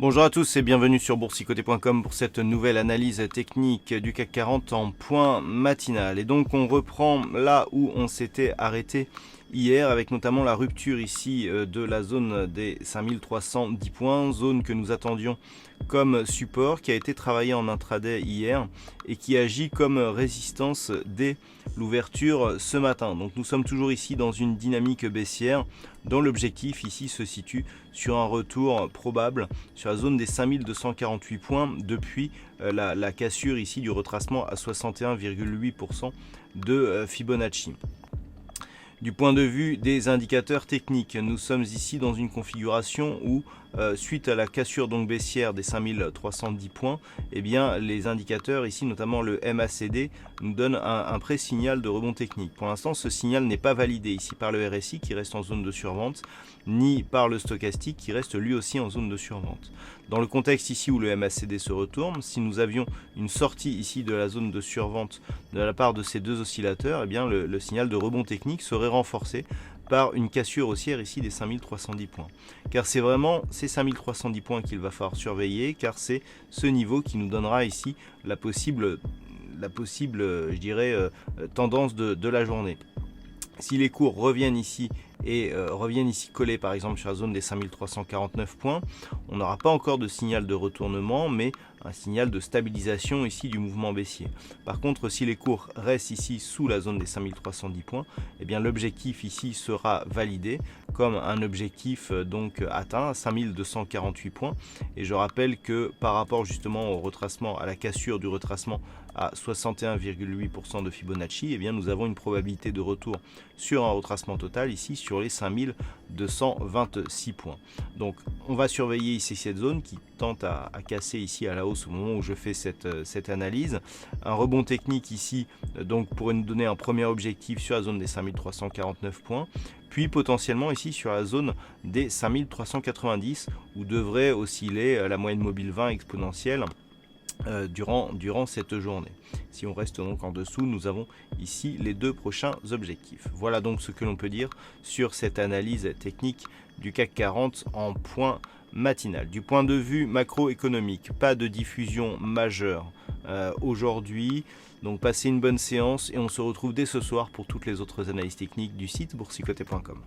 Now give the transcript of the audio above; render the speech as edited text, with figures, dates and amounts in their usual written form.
Bonjour à tous et bienvenue sur boursicoté.com pour cette nouvelle analyse technique du CAC 40 en point matinal. Et donc on reprend là où on s'était arrêté hier avec notamment la rupture ici de la zone des 5310 points, zone que nous attendions comme support, qui a été travaillé en intraday hier et qui agit comme résistance dès l'ouverture ce matin. Donc nous sommes toujours ici dans une dynamique baissière dont l'objectif ici se situe sur un retour probable sur la zone des 5248 points depuis la cassure ici du retracement à 61,8% de Fibonacci. Du point de vue des indicateurs techniques, nous sommes ici dans une configuration où, suite à la cassure donc baissière des 5310 points, eh bien, les indicateurs ici, notamment le MACD, nous donnent un pré-signal de rebond technique. Pour l'instant, ce signal n'est pas validé ici par le RSI qui reste en zone de survente, ni par le stochastique qui reste lui aussi en zone de survente. Dans le contexte ici où le MACD se retourne, si nous avions une sortie ici de la zone de survente de la part de ces deux oscillateurs, eh bien, le signal de rebond technique serait renforcé par une cassure haussière ici des 5310 points. Car c'est vraiment ces 5310 points qu'il va falloir surveiller, car c'est ce niveau qui nous donnera ici la possible je dirais, tendance de la journée. Si les cours reviennent ici et reviennent ici collés par exemple sur la zone des 5349 points, on n'aura pas encore de signal de retournement, mais un signal de stabilisation ici du mouvement baissier. Par contre, si les cours restent ici sous la zone des 5310 points, eh bien l'objectif ici sera validé comme un objectif donc atteint à 5248 points. Et je rappelle que par rapport justement au retracement, à la cassure du retracement à 61,8% de Fibonacci, eh bien nous avons une probabilité de retour sur un retracement total ici sur les 5226 points. Donc on va surveiller ici cette zone qui tente à casser ici à la hausse au moment où je fais cette analyse. Un rebond technique ici donc pourrait nous donner un premier objectif sur la zone des 5349 points, puis potentiellement ici sur la zone des 5390 où devrait osciller la moyenne mobile 20 exponentielle durant cette journée. Si on reste donc en dessous, nous avons ici les deux prochains objectifs. Voilà donc ce que l'on peut dire sur cette analyse technique du CAC 40 en point matinal. Du point de vue macroéconomique, pas de diffusion majeure aujourd'hui. Donc passez une bonne séance et on se retrouve dès ce soir pour toutes les autres analyses techniques du site boursicoté.com.